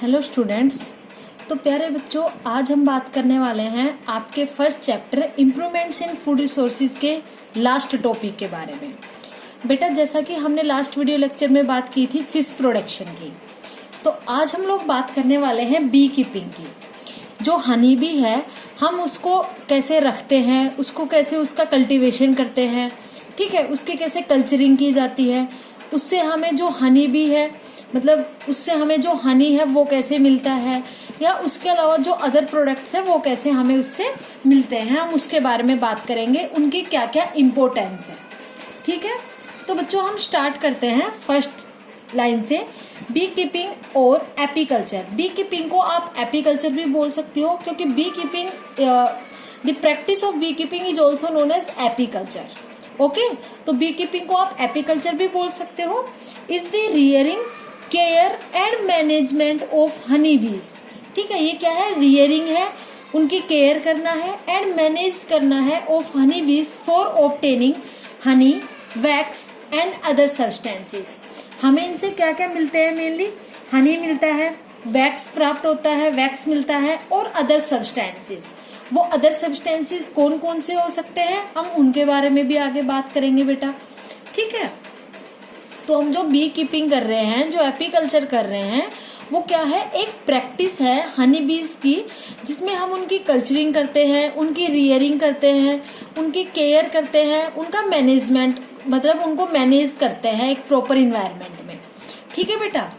Hello students. तो प्यारे बच्चों, आज हम बात करने वाले हैं आपके फर्स्ट चैप्टर इम्प्रूवमेंट्स इन फूड रिसोर्सेज के लास्ट टॉपिक के बारे में। बेटा, जैसा कि हमने लास्ट वीडियो लेक्चर में बात की थी फिश प्रोडक्शन की, तो आज हम लोग बात करने वाले हैं बी कीपिंग की। जो हनी बी है, हम उसको कैसे रखते हैं, उसको कैसे उसका कल्टीवेशन करते हैं, ठीक है, उसकी कैसे कल्चरिंग की जाती है, उससे हमें जो हनी बी है, मतलब उससे हमें जो हनी है वो कैसे मिलता है, या उसके अलावा जो अदर प्रोडक्ट्स है वो कैसे हमें उससे मिलते हैं, हम उसके बारे में बात करेंगे, उनकी क्या क्या इम्पोर्टेंस है। ठीक है, तो बच्चों हम स्टार्ट करते हैं फर्स्ट लाइन से, बी कीपिंग और एपीकल्चर। बी कीपिंग को आप एपीकल्चर भी बोल सकते हो, क्योंकि bee keeping the practice of bee keeping is also known as apiculture. Okay, तो बी कीपिंग को आप एपीकल्चर भी बोल सकते हो। Is the rearing, care and management of honey bees. ठीक है, ये क्या है, रियरिंग है, उनकी केयर करना है एंड मैनेज करना है ऑफ हनी बीज for obtaining Honey, wax and other substances. हमें इनसे क्या क्या मिलते हैं, मेनली हनी मिलता है, वैक्स प्राप्त होता है, वैक्स मिलता है और अदर सब्सटेंसेस। वो अदर सब्सटेंसेस कौन कौन से हो सकते हैं, हम उनके बारे में भी आगे बात करेंगे बेटा। ठीक है, तो हम जो बी कीपिंग कर रहे हैं, जो एपीकल्चर कर रहे हैं, वो क्या है, एक प्रैक्टिस है हनी बीज की, जिसमें हम उनकी कल्चरिंग करते हैं, उनकी रियरिंग करते हैं, उनकी केयर करते हैं, उनका मैनेजमेंट, मतलब उनको मैनेज करते हैं एक प्रॉपर इन्वायरमेंट में। ठीक है बेटा,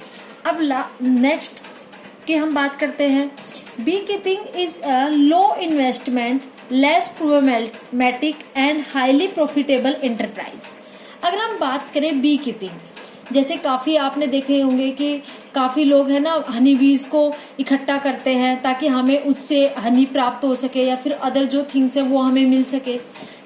अब नेक्स्ट की हम बात करते हैं, bee keeping is a low investment, less problematic and highly profitable enterprise. अगर हम बात करें बी कीपिंग, जैसे काफी आपने देखे होंगे कि काफी लोग है ना हनी बीज को इकट्ठा करते हैं ताकि हमें उससे हनी प्राप्त हो सके, या फिर अदर जो थिंग्स है वो हमें मिल सके।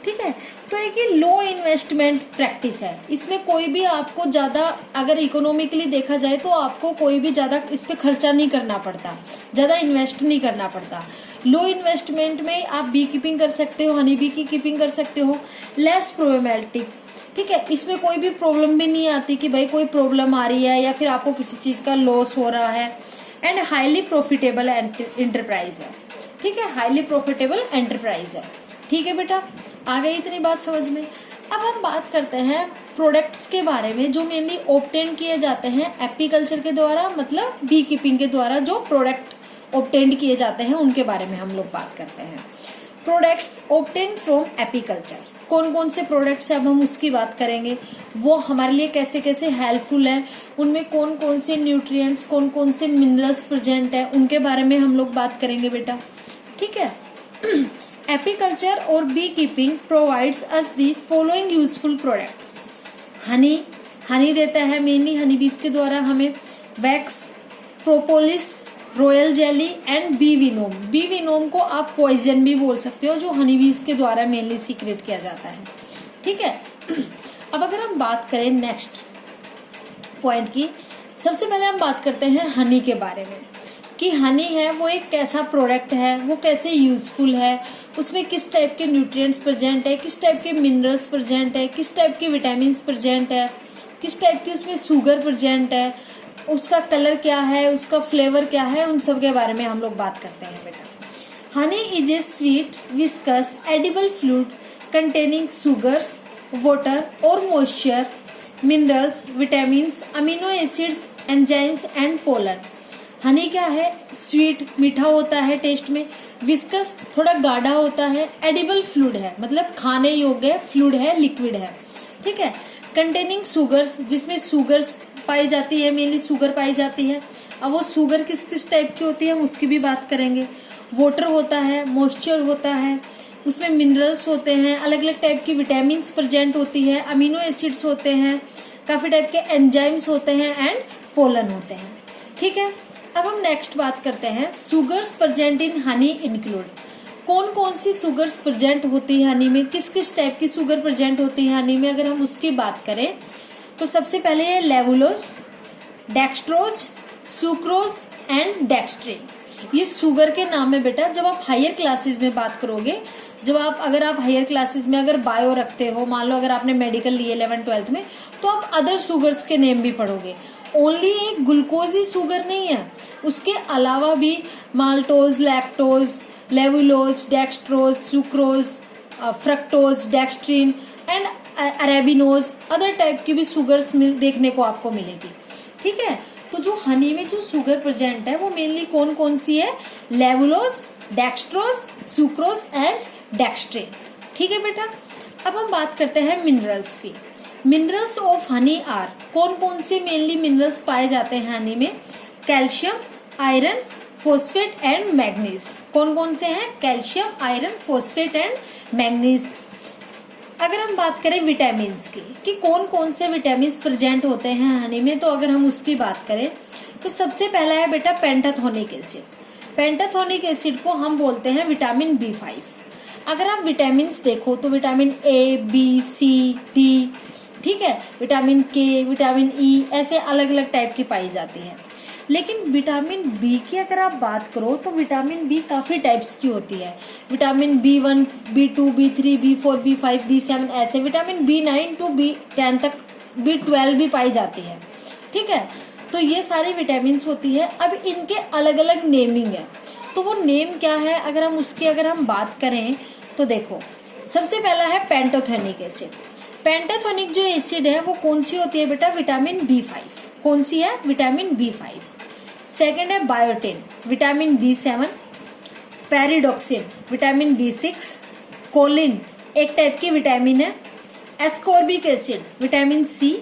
ठीक है, तो एक ये लो इन्वेस्टमेंट प्रैक्टिस है, इसमें कोई भी आपको ज्यादा, अगर इकोनॉमिकली देखा जाए तो आपको कोई भी ज्यादा इस पे खर्चा नहीं करना पड़ता, ज्यादा इन्वेस्ट नहीं करना पड़ता। लो इन्वेस्टमेंट में आप बी कीपिंग कर सकते हो, हनी बी की कीपिंग कर सकते हो। लेस प्रॉब्लमेटिक, ठीक है, इसमें कोई भी प्रॉब्लम भी नहीं आती कि भाई कोई प्रॉब्लम आ रही है या फिर आपको किसी चीज का लॉस हो रहा है। एंड हाईली प्रॉफिटेबल एंटरप्राइज है। ठीक है, हाईली प्रॉफिटेबल एंटरप्राइज है। ठीक है बेटा, आ गई इतनी बात समझ में। अब हम बात करते हैं प्रोडक्ट्स के बारे में जो मेनली ऑब्टेन किए जाते हैं एपीकल्चर के द्वारा, मतलब बी कीपिंग के द्वारा जो प्रोडक्ट ऑब्टेन किए जाते हैं उनके बारे में हम लोग बात करते हैं। प्रोडक्ट्स ऑब्टेन फ्रॉम एपीकल्चर, कौन कौन से प्रोडक्ट्स है अब हम उसकी बात करेंगे, वो हमारे लिए कैसे कैसे हेल्पफुल है, उनमें कौन कौन से न्यूट्रिएंट्स, कौन कौन से मिनरल्स प्रेजेंट है, उनके बारे में हम लोग बात करेंगे बेटा। ठीक है, एपीकल्चर और bee keeping provides us the following useful products. Honey देता है मेनली हनी बीज के द्वारा हमें, wax, propolis, royal jelly and bee venom. Bee venom को आप पॉइजन भी बोल सकते हो, जो हनी बीज के द्वारा मेनली सीक्रेट किया जाता है। ठीक है, अब अगर हम बात करें नेक्स्ट पॉइंट की, सबसे पहले हम बात करते हैं हनी के बारे में कि हनी है वो एक कैसा प्रोडक्ट है, वो कैसे यूजफुल है, उसमें किस टाइप के न्यूट्रिएंट्स प्रेजेंट है, किस टाइप के मिनरल्स प्रेजेंट है, किस टाइप के विटामिन प्रेजेंट है, किस टाइप की उसमें शुगर प्रेजेंट है, उसका कलर क्या है, उसका फ्लेवर क्या है, उन सब के बारे में हम लोग बात करते हैं बेटा। Honey is a sweet, viscous, edible fluid containing sugars, water और moisture, minerals, vitamins, amino acids, enzymes and pollen. Honey क्या है, स्वीट, मीठा होता है टेस्ट में, विस्कस, थोड़ा गाढ़ा होता है, एडिबल फ्लूइड है, मतलब खाने योग्य फ्लूइड है, लिक्विड है। ठीक है, कंटेनिंग शुगर्स, जिसमें शुगर्स पाई जाती है, मेनली शुगर पाई जाती है। अब वो शुगर किस किस टाइप की होती है हम उसकी भी बात करेंगे। वाटर होता है, मॉइस्चर होता है, उसमें मिनरल्स होते हैं, अलग अलग टाइप की विटामिन प्रेजेंट होती है, अमीनो एसिड्स होते हैं, काफी टाइप के एंजाइम्स होते हैं एंड पोलन होते हैं। ठीक है, अब हम नेक्स्ट बात करते हैं sugars present in Honey include. कौन कौन सी शुगर्स प्रेजेंट होती है हनी में, किस किस टाइप की शुगर प्रेजेंट होती है हनी में, अगर हम उसकी बात करें तो सबसे पहले है लेवुलोज, डेक्सट्रोज, सुक्रोज एंड डेक्सट्रिन। ये शुगर के नाम है बेटा। जब आप हायर क्लासेस में बात करोगे, अगर आप हायर क्लासेस में अगर बायो रखते हो, मान लो अगर आपने मेडिकल लिए 11th 12th में, तो आप अदर शुगर्स के नेम भी पढ़ोगे, ओनली एक ग्लूकोज ही शुगर नहीं है, उसके अलावा भी maltose, lactose, levulose, dextrose, sucrose, fructose, dextrin and arabinose, other type की भी शुगर्स देखने को आपको मिलेगी। ठीक है, तो जो हनी में जो शुगर प्रेजेंट है वो मेनली कौन कौन सी है? लेवुलोज, डेक्सट्रोज, सुक्रोज एंड डेक्सट्रिन। ठीक है बेटा, अब हम बात करते हैं मिनरल्स की। मिनरल्स ऑफ हनी आर, कौन कौन से मेनली मिनरल्स पाए जाते हैं हनी में? Calcium, iron, phosphate and manganese. कौन कौन से हैं? Calcium, iron, phosphate and manganese. अगर हम बात करें विटामिन की कि कौन कौन से विटामिन प्रेजेंट होते हैं हनी में, तो अगर हम उसकी बात करें तो सबसे पहला है बेटा पेंटाथोनिक एसिड। पेंटाथोनिक एसिड को हम बोलते हैं विटामिन B5। अगर आप विटामिन देखो तो vitamin A, B, C, D, ठीक है, विटामिन K, विटामिन E, ऐसे अलग अलग टाइप की पाई जाती है। लेकिन विटामिन बी की अगर आप बात करो तो विटामिन बी काफी टाइप्स की होती है। Vitamin B1, B2, B3, B4, B5, B7, ऐसे विटामिन B9 to B10 तक, B12 भी पाई जाती है। ठीक है, तो ये सारी विटामिन होती है। अब इनके अलग अलग नेमिंग है, तो वो नेम क्या है अगर हम बात करें तो देखो, सबसे पहला है पेंटाथोनिक एसिड। पेंटाथोनिक जो एसिड है वो कौन सी होती है बेटा? Vitamin B5। कौन सी है? Vitamin B5। सेकेंड है biotin, vitamin B7, pyridoxine, vitamin B6, choline एक टाइप की विटामिन है, ascorbic acid, vitamin C,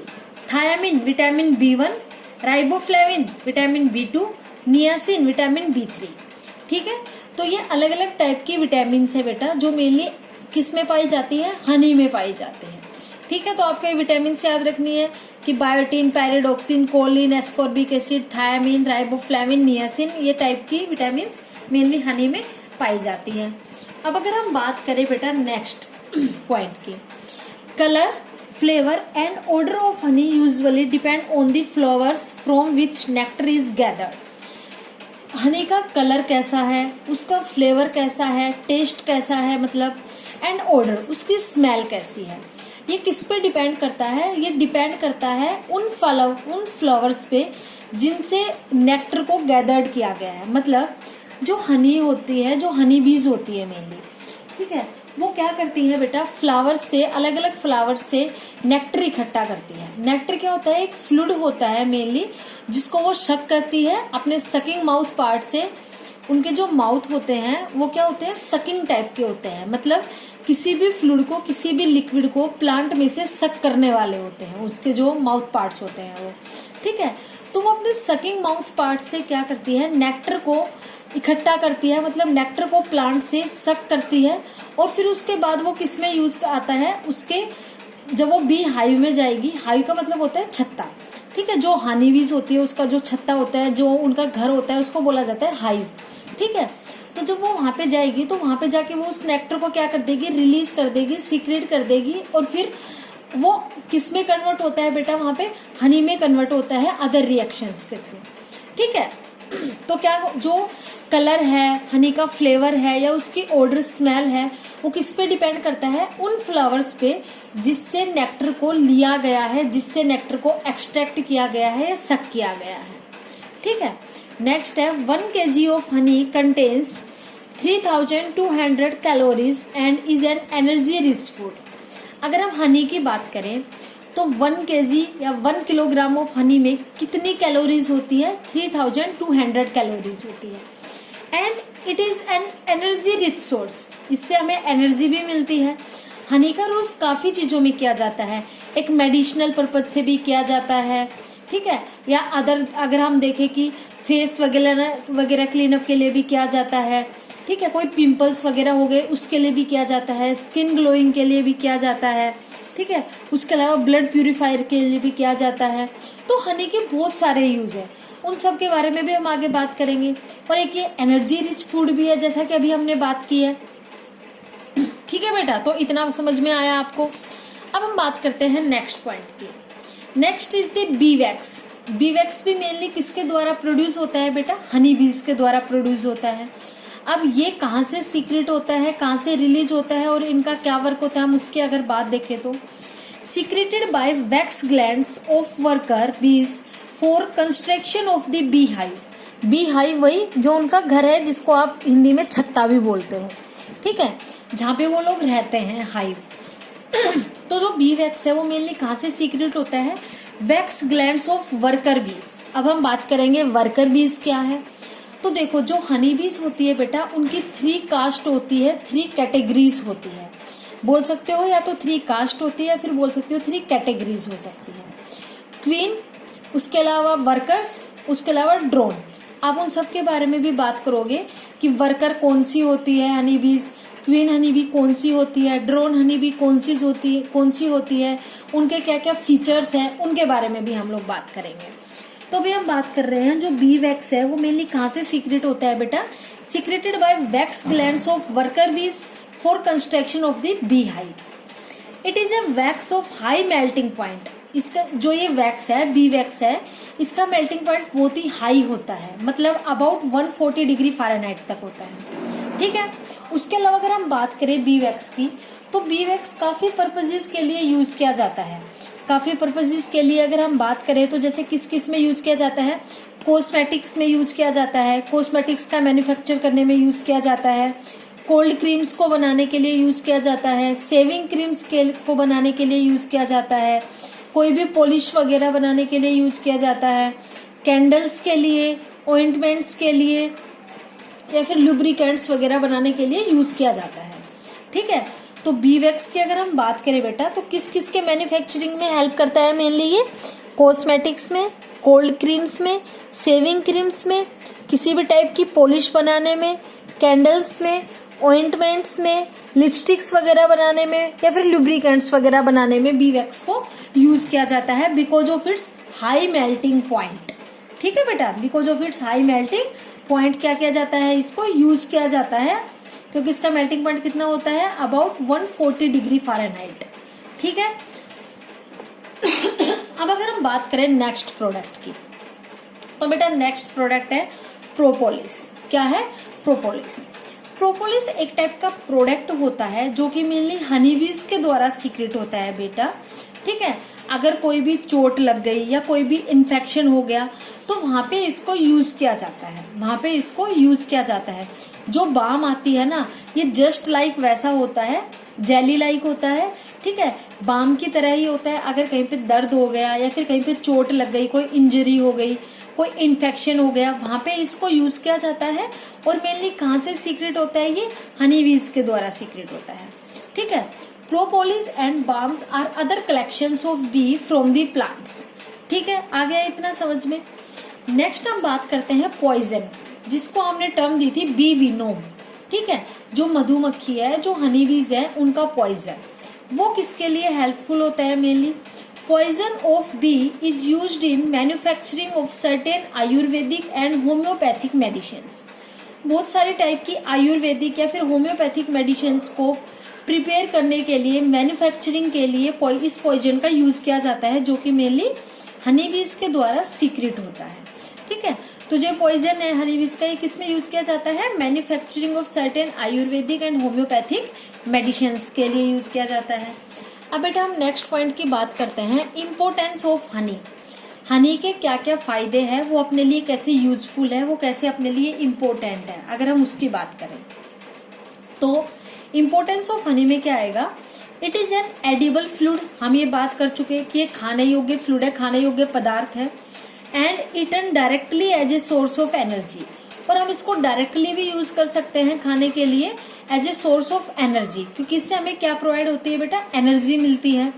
thiamine, vitamin B1, riboflavin, vitamin B2, niacin, vitamin B3। ठीक है, तो ये अलग अलग टाइप की विटामिन है बेटा, जो मेनली किस में पाई जाती है? हनी में पाई जाती है। ठीक है, तो आपको ये विटामिन याद रखनी है कि biotin, pyridoxine, choline, ascorbic acid, thiamine, riboflavin, niacin, ये टाइप की विटामिन मेनली हनी में पाई जाती है। अब अगर हम बात करें बेटा नेक्स्ट पॉइंट की, colour, flavour and order of honey usually depend on the flowers from which nectar is gathered. Honey का कलर कैसा है, उसका फ्लेवर कैसा है, टेस्ट कैसा है, मतलब एंड ऑर्डर, उसकी स्मेल कैसी है, ये किस पे डिपेंड करता है? ये डिपेंड करता है उन फ्लावर्स पे जिनसे नेक्टर को गैदर्ड किया गया है। मतलब जो हनी होती है, जो हनी बीज होती है मेनली, ठीक है, वो क्या करती है बेटा? फ्लावर से, अलग अलग फ्लावर से नेक्टर इकट्ठा करती है। नेक्टर क्या होता है? एक फ्लूइड होता है मेनली, जिसको वो शक करती है अपने सकिंग माउथ पार्ट से। उनके जो माउथ होते हैं वो क्या होते हैं? सकिंग टाइप के होते हैं, मतलब किसी भी फ्लूइड को, किसी भी लिक्विड को प्लांट में से सक करने वाले होते हैं, उसके जो माउथ पार्ट्स होते हैं वो। ठीक है, तो वो अपने सकिंग माउथ पार्ट से क्या करती है? नेक्टर को इकट्ठा करती है, मतलब नेक्टर को प्लांट से सक करती है, और फिर उसके बाद वो किस में यूज आता है? उसके, जब वो बी हाइव में जाएगी, हाइव का मतलब होता है छत्ता। ठीक है, जो हनी बीज होती है उसका जो छत्ता होता है, जो उनका घर होता है, उसको बोला जाता है हाइव। ठीक है, तो जब वो वहां पे जाएगी तो वहां पे जाके वो उस नेक्टर को क्या कर देगी? रिलीज कर देगी, सीक्रेट कर देगी, और फिर वो किस में कन्वर्ट होता है बेटा? वहां पे हनी में कन्वर्ट होता है अदर रिएक्शंस के थ्रू। ठीक है, तो क्या जो कलर है, हनी का फ्लेवर है, या उसकी ऑर्डर, स्मेल है, वो किस पे डिपेंड करता है? उन फ्लावर्स पे जिससे नेक्टर को लिया गया है, जिससे नेक्टर को एक्सट्रैक्ट किया गया है या सक किया गया है। ठीक है, नेक्स्ट है 1 kg of honey contains 3200 calories and is an energy rich food. अगर हम हनी की बात करें तो 1 kg या 1 किलोग्राम ऑफ हनी में कितनी कैलोरीज होती है? 3200 कैलोरीज होती है। And it is N energy rich source, इससे हमें एनर्जी भी मिलती है। हनी का यूज काफी चीजों में किया जाता है, एक मेडिसिनल पर्पज से भी किया जाता है। ठीक है, या अगर हम देखें कि फेस वगैरह क्लीनअप के लिए भी किया जाता है। ठीक है, कोई पिंपल्स वगैरह हो गए उसके लिए भी किया जाता है, स्किन ग्लोइंग के लिए भी किया जाता है। ठीक है, उसके अलावा ब्लड प्यूरिफायर के लिए भी किया जाता है। तो हनी के बहुत सारे यूज है, उन सब के बारे में भी हम आगे बात करेंगे। और एक ये एनर्जी रिच फूड भी है, जैसा कि अभी हमने बात की है। ठीक है बेटा, तो इतना समझ में आया आपको। अब हम बात करते हैं नेक्स्ट पॉइंट की। Next is the B wax. B wax भी मेनली किसके द्वारा प्रोड्यूस होता है बेटा? हनी बीज के द्वारा प्रोड्यूस होता है। अब ये कहाँ से सीक्रेट होता है, कहाँ से रिलीज होता है और इनका क्या वर्क होता है, हम उसकी अगर बात देखें तो secreted by wax glands of worker बीज for construction of the bee hive. Bee hive वही जो उनका घर है, जिसको आप हिंदी में छत्ता भी बोलते हो, ठीक है, जहाँ पे वो लोग रहते हैं, हाइव। तो जो बी वैक्स है वो मेनली कहाँ से सीक्रेट होता है? वैक्स ग्लैंड्स ऑफ वर्कर बीज। अब हम बात करेंगे वर्कर बीज क्या है। तो देखो, जो हनी बीज होती है बेटा, उनकी 3 कास्ट होती है, 3 कैटेगरीज होती है, बोल सकते हो, या तो 3 कास्ट होती है या फिर बोल सकते हो 3 कैटेगरीज हो सकती है। क्वीन, उसके अलावा वर्कर्स, उसके अलावा ड्रोन। आप उन सब के बारे में भी बात करोगे कि वर्कर कौन सी होती है हनी बीज, क्वीन हनी बी कौन सी होती है, ड्रोन हनी बी कौन सी होती है, उनके क्या क्या फीचर्स हैं, उनके बारे में भी हम लोग बात करेंगे। तो अभी हम बात कर रहे हैं जो बी वैक्स है वो मेनली कहाँ से सीक्रेट होता है बेटा? Secreted by wax glands of worker बीज for construction of the bee hive. It is A wax of high melting point. इसका जो ये वैक्स है, बी वैक्स है, इसका मेल्टिंग पॉइंट बहुत ही हाई होता है, मतलब अबाउट 140 डिग्री फ़ारेनहाइट तक होता है, ठीक है। उसके अलावा अगर हम बात करें बी वैक्स की, तो बी वैक्स काफ़ी पर्पजेज के लिए यूज़ किया जाता है। काफ़ी पर्पजेज के लिए अगर हम बात करें तो जैसे किस किस में यूज़ किया जाता है? कॉस्मेटिक्स में यूज़ किया जाता है, कॉस्मेटिक्स का मैन्युफैक्चर करने में यूज़ किया जाता है, कोल्ड क्रीम्स को बनाने के लिए यूज़ किया जाता है, सेविंग क्रीम्स को बनाने के लिए यूज़ किया जाता है, कोई भी पॉलिश वगैरह बनाने के लिए यूज़ किया जाता है, कैंडल्स के लिए, ऑइंटमेंट्स के लिए, या फिर लुब्रिकेंट्स वगैरह बनाने के लिए यूज़ किया जाता है, ठीक है। तो बी वैक्स की अगर हम बात करें बेटा, तो किस किस के मैन्युफैक्चरिंग में हेल्प करता है मेनली? ये कॉस्मेटिक्स में, कोल्ड क्रीम्स में, सेविंग क्रीम्स में, किसी भी टाइप की पॉलिश बनाने में, कैंडल्स में, ऑइंटमेंट्स में, लिपस्टिक्स वगैरह बनाने में, या फिर लुब्रिकेंट्स वगैरह बनाने में बी वैक्स को यूज़ किया जाता है because of its high melting point, ठीक है बेटा। Because of its high melting point क्या किया जाता है? इसको यूज किया जाता है, क्योंकि इसका मेल्टिंग पॉइंट कितना होता है? अबाउट 140 डिग्री फ़ारेनहाइट, ठीक है। अब अगर हम बात करें नेक्स्ट प्रोडक्ट की, तो बेटा नेक्स्ट प्रोडक्ट है प्रोपोलिस। क्या है? प्रोपोलिस। प्रोपोलिस एक टाइप का प्रोडक्ट होता है जो कि मेनली हनी बीज के द्वारा सीक्रेट होता है बेटा, ठीक है। अगर कोई भी चोट लग गई या कोई भी इन्फेक्शन हो गया तो वहां पे इसको यूज किया जाता है, वहां पे इसको यूज किया जाता है। जो बाम आती है ना, ये जस्ट लाइक वैसा होता है, जेली लाइक होता है, ठीक है, बाम की तरह ही होता है। अगर कहीं पे दर्द हो गया या फिर कहीं पे चोट लग गई, कोई इंजरी हो गई, कोई इन्फेक्शन हो गया, वहां पे इसको यूज किया जाता है। और मेनली कहाँ से सीक्रेट होता है? ये हनी बीज के द्वारा सीक्रेट होता है, ठीक है। Propolis and balms are other collections of bee from the plants, ठीक है। आ गया इतना समझ में। नेक्स्ट हम बात करते हैं पॉइजन, जिसको हमने टर्म दी थी बी विनोम, ठीक है। जो मधुमक्खी है, जो हनी बीज है, उनका पॉइजन वो किसके लिए हेल्पफुल होता है? Mainly poison of bee is used in manufacturing of certain ayurvedic and homeopathic medicines. बहुत सारे टाइप की आयुर्वेदिक या फिर होम्योपैथिक मेडिसिन्स को प्रिपेयर करने के लिए, मैन्युफैक्चरिंग के लिए इस पॉइजन का यूज किया जाता है, जो कि मेनली हनी बीज के द्वारा सीक्रेट होता है, ठीक है। तो जो पॉइजन है हनी बीज का, ये किसमें यूज किया जाता है? Manufacturing of certain ayurvedic and homeopathic medicines के लिए यूज किया जाता है। अब बेटा हम नेक्स्ट पॉइंट की बात करते हैं, इम्पोर्टेंस ऑफ हनी। हनी के क्या क्या फायदे हैं, वो अपने लिए कैसे यूजफुल है, वो कैसे अपने लिए इम्पोर्टेंट है। अगर हम उसकी बात करें तो इम्पोर्टेंस ऑफ हनी में क्या आएगा? It is N edible fluid. हम ये बात कर चुके हैं कि ये खाने योग्य फ्लूइड है, खाने योग्य पदार्थ है। And eaten directly as a source of energy, और हम इसको डायरेक्टली भी यूज कर सकते हैं खाने के लिए as a source of energy, क्योंकि इससे हमें क्या प्रोवाइड होती है बेटा? एनर्जी मिलती है।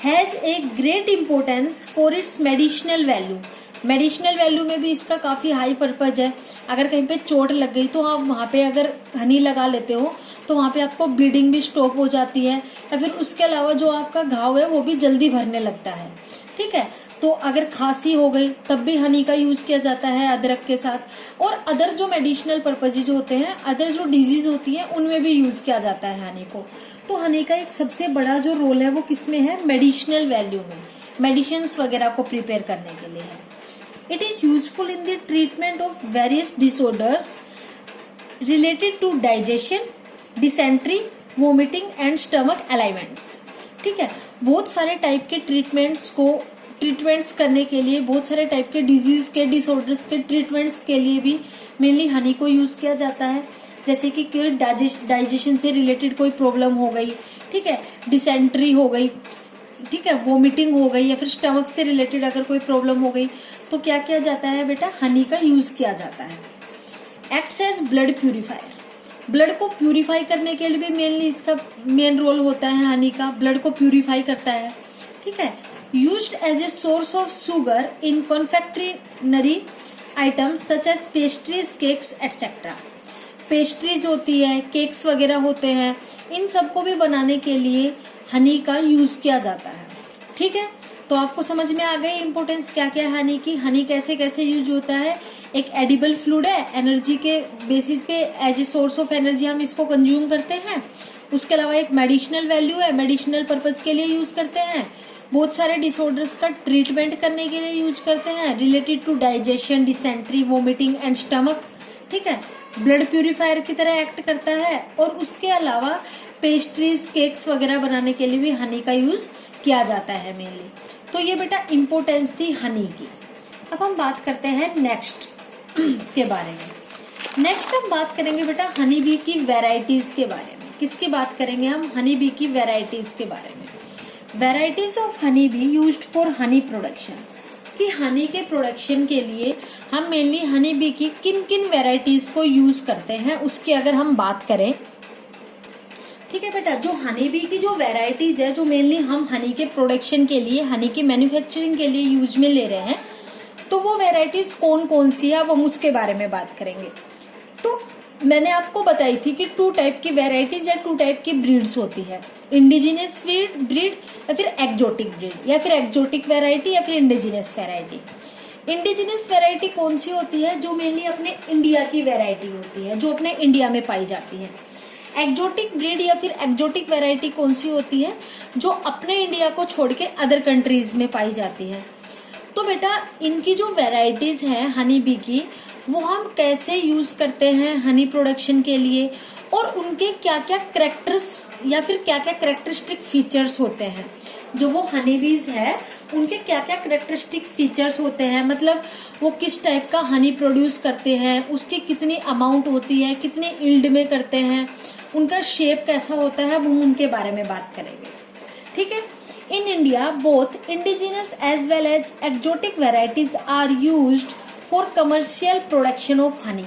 Has a great importance for its medicinal value. Medicinal value में भी इसका काफी हाई पर्पज है। अगर कहीं पे चोट लग गई तो आप वहां पे अगर हनी लगा लेते हो तो वहां पे आपको ब्लीडिंग भी स्टॉप हो जाती है, या फिर उसके अलावा जो आपका घाव है वो भी जल्दी भरने लगता है, ठीक है। तो अगर खांसी हो गई तब भी हनी का यूज किया जाता है अदरक के साथ। और अदर जो मेडिसिनल पर्पजेज होते हैं, अदर जो डिजीज होती है, उनमें भी यूज किया जाता है हनी को। तो हनी का एक सबसे बड़ा जो रोल है वो किसमें है? मेडिसिनल वैल्यू में, मेडिसिन्स वगैरह को प्रिपेयर करने के लिए है। It is useful in the treatment of various disorders related to digestion, dysentery, vomiting and stomach ailments, ठीक है। बहुत सारे टाइप के ट्रीटमेंट्स को ट्रीटमेंट्स करने के लिए, बहुत सारे टाइप के डिजीज के, डिसऑर्डर्स के ट्रीटमेंट्स के लिए भी मेनली हनी को यूज किया जाता है। जैसे कि डाइजेशन से रिलेटेड कोई प्रॉब्लम हो गई, ठीक है, डिसेंट्री हो गई, ठीक है, वोमिटिंग हो गई, या फिर स्टमक से रिलेटेड अगर कोई प्रॉब्लम हो गई तो क्या किया जाता है बेटा, हनी का यूज किया जाता है। Acts as blood purifier, blood को प्यूरिफाई करने के लिए भी मेनली इसका मेन रोल होता है हनी का, ब्लड को प्यूरिफाई करता है, ठीक है। Used as a source of sugar in confectionery items such as pastries, cakes etcetera. Pastries होती है, केक्स वगैरह होते हैं, इन सबको भी बनाने के लिए हनी का यूज किया जाता है, ठीक है। तो आपको समझ में आ गई इंपॉर्टेंस क्या क्या है हनी की, हनी कैसे कैसे यूज होता है। एक एडिबल फ्लूइड है, एनर्जी के बेसिस पे as a source of energy हम इसको कंज्यूम करते हैं। उसके अलावा एक मेडिसिनल वैल्यू है, मेडिसिनल पर्पज के लिए यूज करते हैं। बहुत सारे डिसऑर्डर्स का ट्रीटमेंट करने के लिए यूज करते हैं, related to digestion, dysentery, vomiting and stomach, ठीक है। ब्लड प्यूरिफायर की तरह एक्ट करता है। और उसके अलावा पेस्ट्रीज, केक्स वगैरह बनाने के लिए भी हनी का यूज किया जाता है मेनली। तो ये बेटा इम्पोर्टेंस थी हनी की। अब हम बात करते हैं नेक्स्ट के बारे में। नेक्स्ट हम बात करेंगे बेटा हनी बी की वेराइटीज के बारे में। किसकी बात करेंगे हम, हनी बी की वेराइटीज के बारे में। Varieties of honey be used for honey production, कि हनी के प्रोडक्शन के लिए हम मेनली हनी बी की किन किन वेराइटीज को यूज करते हैं उसकी अगर हम बात करें, ठीक है बेटा। जो हनी बी की जो वेराइटीज है, जो मेनली हम हनी के प्रोडक्शन के लिए, हनी की मैन्युफैक्चरिंग के लिए यूज में ले रहे हैं, तो वो वेराइटीज कौन कौन सी है, अब हम उसके बारे में बात करेंगे। तो मैंने आपको बताई थी कि 2 टाइप की वेराइटीज या 2 टाइप की ब्रीड्स होती है, इंडिजिनियस ब्रीड या फिर एक्जोटिक ब्रीड, या फिर एक्जोटिक वेराइटी या फिर इंडिजिनियस वेराइटी। इंडिजिनियस वेराइटी कौन सी होती है, जो मेनली अपने इंडिया की वेराइटी होती है, जो अपने इंडिया में पाई जाती है। एक्जोटिक ब्रीड या फिर एक्जोटिक वेराइटी कौन सी होती है, जो अपने इंडिया को छोड़ के अदर कंट्रीज में पाई जाती है। तो बेटा इनकी जो वेराइटीज है हनी बी की, वो हम कैसे यूज करते हैं हनी प्रोडक्शन के लिए, और उनके क्या क्या करेक्टर्स या फिर क्या क्या करेक्टरिस्टिक फीचर्स होते हैं। जो वो हनी बीज है उनके क्या क्या करेक्टरिस्टिक फीचर्स होते हैं, मतलब वो किस टाइप का हनी प्रोड्यूस करते हैं, उसकी कितनी अमाउंट होती है, कितने यील्ड में करते हैं, उनका शेप कैसा होता है, वो उनके बारे में बात करेंगे, ठीक है। In India both indigenous as well as exotic varieties are used for commercial production of honey.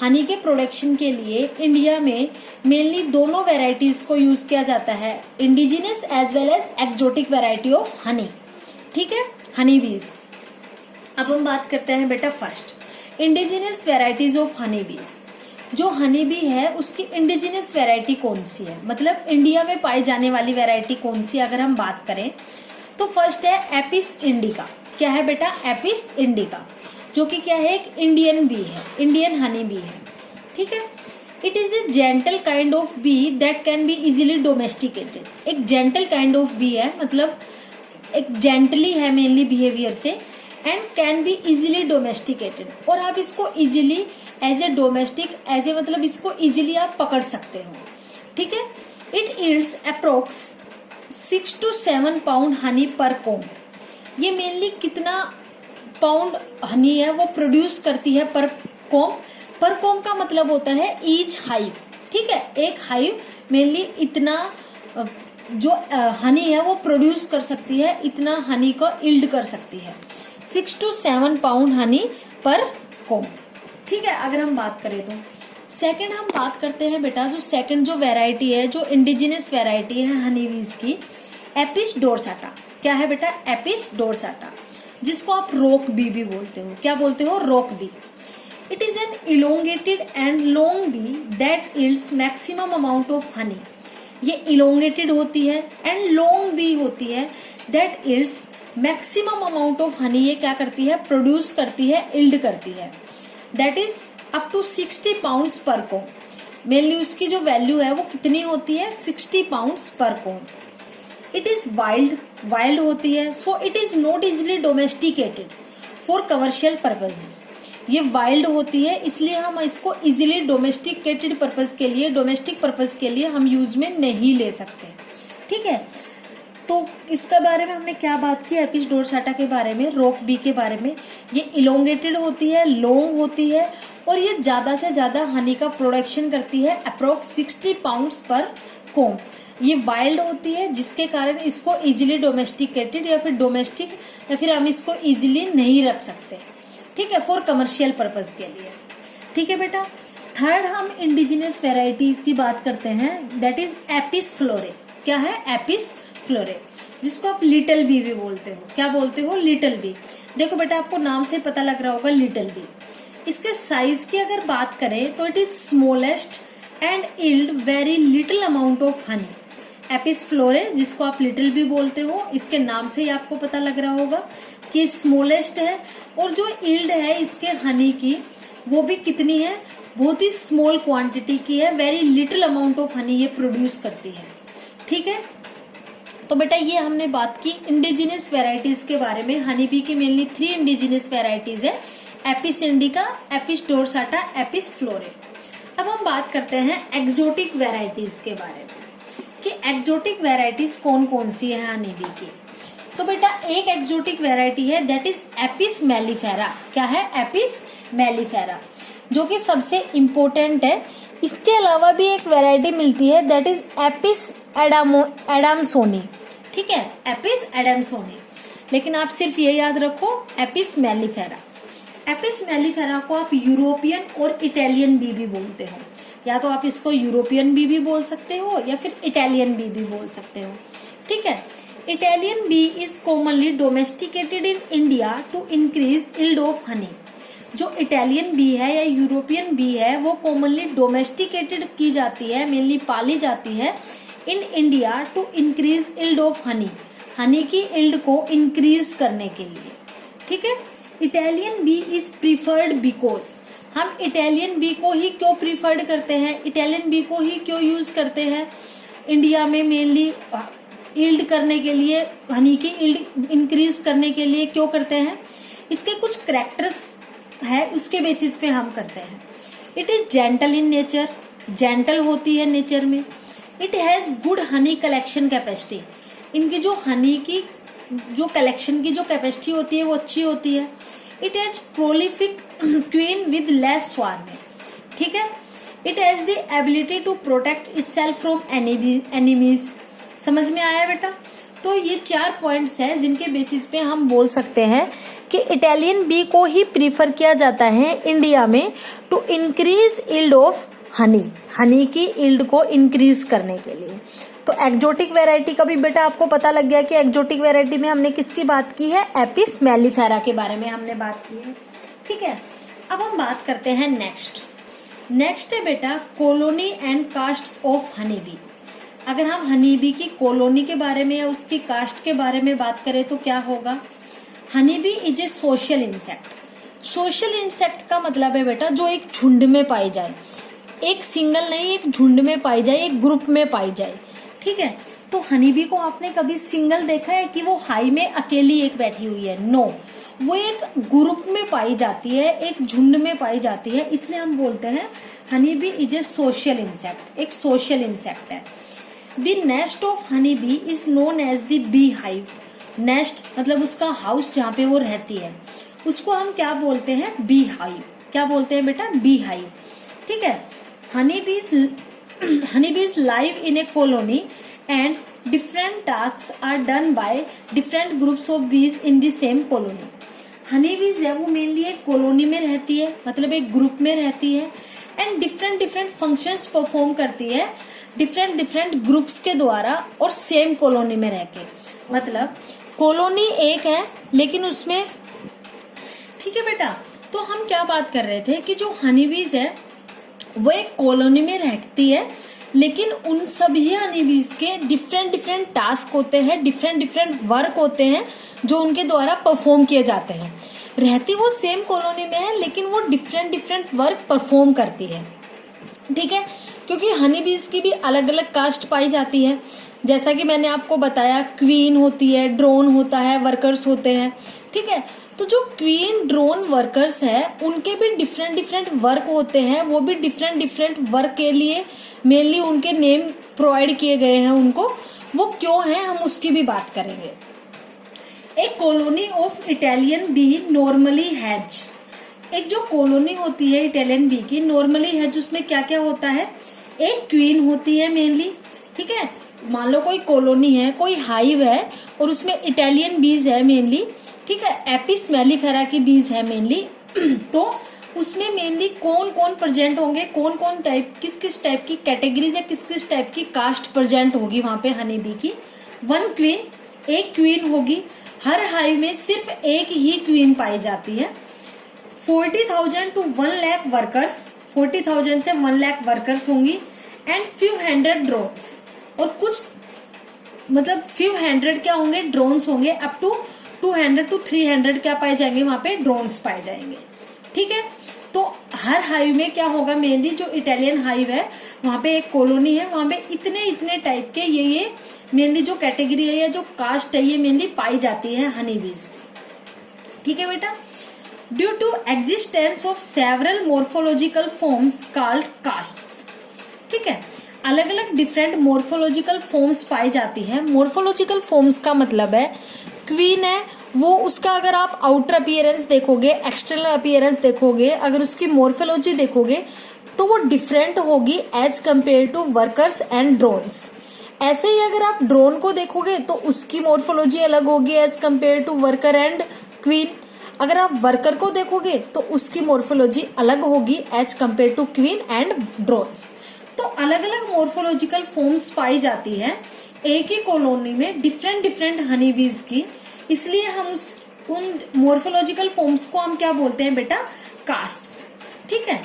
Honey के प्रोडक्शन के लिए इंडिया में मेनली दोनों वेराइटीज को यूज किया जाता है, indigenous as well as exotic variety of honey, ठीक है, हनी बीज। अब हम बात करते हैं बेटा first indigenous varieties of honey बीज। जो हनी बी है उसकी इंडिजिनस वेराइटी कौन सी है, मतलब इंडिया में पाई जाने वाली वेराइटी कौन सी, अगर हम बात करें तो फर्स्ट है एपिस इंडिका। क्या है बेटा, एपिस इंडिका, जो कि क्या है, एक इंडियन बी है, इंडियन हनी बी है, ठीक है। It is a gentle kind of bee that can be easily domesticated. एक जेंटल काइंड ऑफ बी है, मतलब एक जेंटली है मेनली बिहेवियर से, and can be easily domesticated, और आप इसको easily as a domestic, as a मतलब इसको इजिली आप पकड़ सकते हो, ठीक है। It yields approx 6 to 7 pound honey पर कोम। ये मेनली कितना पाउंड हनी है वो प्रोड्यूस करती है पर कोम। पर कोम का मतलब होता है ईच हाइव, ठीक है। एक हाइव मेनली इतना जो हनी है वो प्रोड्यूस कर सकती है, इतना हनी को यील्ड कर सकती है, 6 to 7 पाउंड हनी पर कोम, ठीक है। अगर हम बात करें तो सेकंड हम बात करते हैं बेटा, जो सेकंड जो वेराइटी है, जो इंडिजिनस वेराइटी है हनी बीज की, एपिस डोरसाटा। क्या है बेटा, एपिस डोरसाटा, जिसको आप रोक बी भी बोलते हो। क्या बोलते हो, rock bee. It is an elongated and long bee that yields maximum amount of honey. ये इलोंगेटेड होती है एंड लॉन्ग बी होती है, that yields maximum amount of honey. ये क्या करती है, प्रोड्यूस करती है, यील्ड करती है, that is up to 60 pounds per comb. Mainly उसकी जो वैल्यू है वो कितनी होती है, 60 pounds per come. It is wild होती है, so it is not easily domesticated for commercial purposes. ये वाइल्ड होती है इसलिए हम इसको इजिली डोमेस्टिकेटेड पर्पज के लिए, डोमेस्टिक पर्पज के लिए हम यूज में नहीं ले सकते, ठीक है। तो इसका बारे में हमने क्या बात की, एपिस डोरसाटा के बारे में, रॉक बी के बारे में। ये इलोंगेटेड होती है, लॉन्ग होती है और ये ज्यादा से ज्यादा हनी का प्रोडक्शन करती है, अप्रोक्स 60 पाउंड्स पर कोम्ब। ये वाइल्ड होती है जिसके कारण इसको इजीली डोमेस्टिकेटेड या फिर डोमेस्टिक या फिर हम इसको इजीली नहीं रख सकते, ठीक है, फॉर कमर्शियल पर्पज के लिए। ठीक है बेटा। थर्ड हम इंडिजिनस वेराइटी की बात करते हैं, दैट इज एपिस फ्लोरे। क्या है? एपिस फ्लोरे, जिसको आप लिटिल बी भी बोलते हो। क्या बोलते हो? Little bee. देखो बेटा, आपको नाम से पता लग रहा होगा लिटिल बी। इसके साइज की अगर बात करें तो it is smallest and yield very little amount of honey. Apis florea, जिसको आप लिटिल बी बोलते हो, इसके नाम से ही आपको पता लग रहा होगा कि स्मॉलेस्ट है और जो यील्ड है इसके हनी की वो भी कितनी है, बहुत ही स्मॉल क्वांटिटी की है, very little amount of honey ये प्रोड्यूस करती है। ठीक है, तो बेटा ये हमने बात की इंडिजिनस वेराइटीज के बारे में। हनी बी की मेनली 3 इंडिजिनस वेराइटीज है, Apis indica, Apis dorsata, Apis florea. अब हम बात करते हैं एक्सोटिक वेराइटीज के बारे में कि एक्सोटिक वेराइटीज कौन कौन सी है हनी बी की। तो बेटा एक एक्सोटिक वेराइटी है दैट इज एपिस मेलिफेरा। क्या है? एपिस मेलिफेरा, जो कि सबसे इम्पोर्टेंट है। इसके अलावा भी एक वेराइटी मिलती है दैट इज एपिस एडामसोनी। ठीक है, एपिस एडामसोनी, लेकिन आप सिर्फ ये याद रखो एपिस मेलिफेरा। एपिस मेलिफेरा को आप यूरोपियन और इटालियन बी भी बोलते हो, या तो आप इसको यूरोपियन बी भी बोल सकते हो या फिर इटालियन बी भी बोल सकते हो। ठीक है, Italian bee is commonly domesticated in India to increase yield of honey. जो इटालियन बी है या यूरोपियन बी है वो कॉमनली डोमेस्टिकेटेड की जाती है, मेनली पाली जाती है in India to increase yield of honey, honey की यील्ड को इंक्रीज करने के लिए। ठीक है, Italian bee is preferred because, हम इटालियन बी को ही क्यों प्रीफर्ड करते हैं, इटालियन बी को ही क्यों यूज करते हैं इंडिया में, मेनली यील्ड करने के लिए, हनी की यील्ड इंक्रीज करने के लिए क्यों करते हैं, इसके कुछ कैरेक्टर्स है उसके बेसिस पे हम करते हैं। It is gentle in nature, gentle होती है नेचर में। It has good Honey collection capacity, इनकी जो हनी की जो कलेक्शन की जो कैपेसिटी होती है वो अच्छी होती है। It has prolific queen with less swarming. ठीक है, it has the ability to protect itself from enemies. समझ में आया बेटा? तो ये 4 पॉइंट्स हैं जिनके बेसिस पे हम बोल सकते हैं कि इटालियन बी को ही प्रीफर किया जाता है इंडिया में to increase yield of honey, honey की यील्ड को इंक्रीज करने के लिए। तो एक्सोटिक वेराइटी का भी बेटा आपको पता लग गया कि एक्सोटिक वेराइटी में हमने किसकी बात की है, एपिस मेलिफेरा के बारे में हमने बात की है। ठीक है, अब हम बात करते हैं नेक्स्ट है बेटा colony and caste of honey bee. अगर हम हनी बी की कॉलोनी के बारे में या उसकी कास्ट के बारे में बात करें तो क्या होगा, Honey bee is a social insect. Social insect का मतलब है बेटा जो एक झुंड में पाई जाए, एक सिंगल नहीं एक झुंड में पाई जाए, एक ग्रुप में पाई जाए। ठीक है, तो हनी बी को आपने कभी सिंगल देखा है कि वो हाई में अकेली एक बैठी हुई है? नो, वो एक ग्रुप में पाई जाती है, एक झुंड में पाई जाती है, इसलिए हम बोलते हैं honey bee is a social insect, एक सोशल इंसेक्ट है। The nest of honey bee is known as the bee hive. Nest मतलब उसका हाउस जहाँ पे वो रहती है, उसको हम क्या बोलते हैं, बी हाइव। क्या बोलते हैं बेटा, बी हाइव। ठीक है, Honey bees live in a colony and different tasks are done by different groups of bees in the same colony. Honey bees है वो मेनली एक कॉलोनी में रहती है, मतलब एक ग्रुप में रहती है, एंड डिफरेंट फंक्शंस परफॉर्म करती है डिफरेंट ग्रुप्स के द्वारा और सेम कॉलोनी में रह के। मतलब कॉलोनी एक है लेकिन उसमें, ठीक है बेटा, तो हम क्या बात कर रहे थे कि जो हनी बीज है वो एक कॉलोनी में रहती है, लेकिन उन सभी हनी बीज के डिफरेंट टास्क होते हैं, डिफरेंट वर्क होते हैं जो उनके द्वारा परफॉर्म किए जाते हैं। रहती वो सेम कॉलोनी में है लेकिन वो डिफरेंट वर्क परफॉर्म करती है। ठीक है, क्योंकि हनी बीज की भी अलग अलग कास्ट पाई जाती है, जैसा कि मैंने आपको बताया, क्वीन होती है, ड्रोन होता है, वर्कर्स होते हैं। ठीक है, तो जो क्वीन ड्रोन वर्कर्स है उनके भी डिफरेंट वर्क होते हैं, वो भी डिफरेंट वर्क के लिए मेनली उनके नेम प्रोवाइड किए गए हैं उनको। वो क्यों है हम उसकी भी बात करेंगे। A colony of Italian bee normally has, एक जो कॉलोनी होती है इटालियन बी की नॉर्मली हैज, उसमें क्या क्या होता है, एक क्वीन होती है मेनली, ठीक है। मान लो कोई कॉलोनी है, कोई हाइव है और उसमें इटालियन बीज है मेनली, ठीक है, एपिस मेलिफेरा की बीज है मेनली तो उसमें मेनली कौन कौन प्रेजेंट होंगे, कौन कौन टाइप, किस किस टाइप की कैटेगरीज या किस किस टाइप की कास्ट प्रेजेंट होगी वहां पे हनी बी की। वन क्वीन, एक क्वीन होगी, हर हाइव में सिर्फ एक ही क्वीन पाई जाती है। 40,000 to 1 लाख वर्कर्स, 40,000 से 1 लाख वर्कर्स होंगी एंड फ्यू हंड्रेड ड्रोन्स, और कुछ मतलब फ्यू हंड्रेड क्या होंगे, ड्रोन्स होंगे, अप टू 200 to 300 क्या पाए जाएंगे वहां पे, ड्रोन्स पाए जाएंगे, ठीक है। तो हर हाइव में क्या होगा, मेनली जो इटालियन हाइव है वहां पे एक कॉलोनी है, वहां पे इतने इतने टाइप के ये मेनली जो कैटेगरी है या जो कास्ट है ये मेनली पाई जाती है हनी बीज की, ठीक है बेटा। Due to existence of several morphological forms called castes, ठीक है, अलग अलग डिफरेंट मोर्फोलॉजिकल फॉर्म्स पाई जाती है। मोर्फोलॉजिकल फॉर्म्स का मतलब है क्वीन है वो, उसका अगर आप आउटर अपीयरेंस देखोगे, एक्सटर्नल अपीयरेंस देखोगे, अगर उसकी मोर्फोलॉजी देखोगे तो वो डिफरेंट होगी as compare to workers and drones. ऐसे ही अगर आप ड्रोन को देखोगे तो उसकी मोर्फोलॉजी अलग होगी as compare to worker and queen. अगर आप वर्कर को देखोगे तो उसकी मोर्फोलॉजी अलग होगी as compare to queen and drones. तो अलग अलग मोर्फोलॉजिकल फॉर्म्स पाई जाती है एक ही कॉलोनी में डिफरेंट डिफरेंट हनी बीज की, इसलिए हम उन मोर्फोलॉजिकल फॉर्म्स को हम क्या बोलते हैं बेटा, कास्ट्स, ठीक है।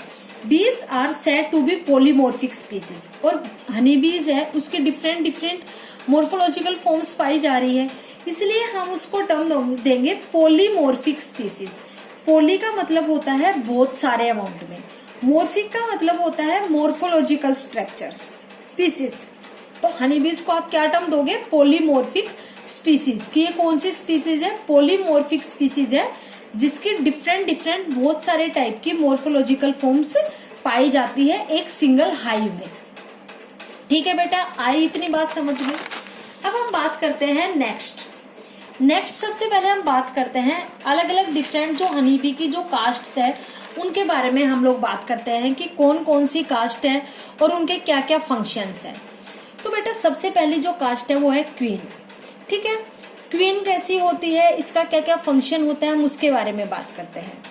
Bees are said to be polymorphic species, और हनी बीज है उसके डिफरेंट डिफरेंट मोर्फोलॉजिकल फॉर्म्स पाई जा रही है, इसलिए हम उसको टर्म देंगे पॉलीमॉर्फिक स्पीसीज। पॉली का मतलब होता है बहुत सारे अमाउंट में, मॉर्फिक का मतलब होता है मोर्फोलॉजिकल स्ट्रक्चर्स, स्पीसीज। तो हनी बीज को आप क्या टर्म दोगे, पॉलीमॉर्फिक स्पीसीज की। ये कौन सी स्पीसीज है, पॉलीमॉर्फिक स्पीसीज है, जिसकी डिफरेंट डिफरेंट बहुत सारे टाइप की मोर्फोलॉजिकल फॉर्म्स पाई जाती है एक सिंगल हाइव में, ठीक है बेटा। आई इतनी बात समझ में। अब हम बात करते हैं नेक्स्ट। सबसे पहले हम बात करते हैं अलग अलग डिफरेंट जो हनी बी की जो कास्ट्स है उनके बारे में हम लोग बात करते हैं कि कौन कौन सी कास्ट है और उनके क्या क्या फंक्शंस है। तो बेटा सबसे पहली जो कास्ट है वो है क्वीन, ठीक है। क्वीन कैसी होती है, इसका क्या क्या फंक्शन होता है, हम उसके बारे में बात करते हैं।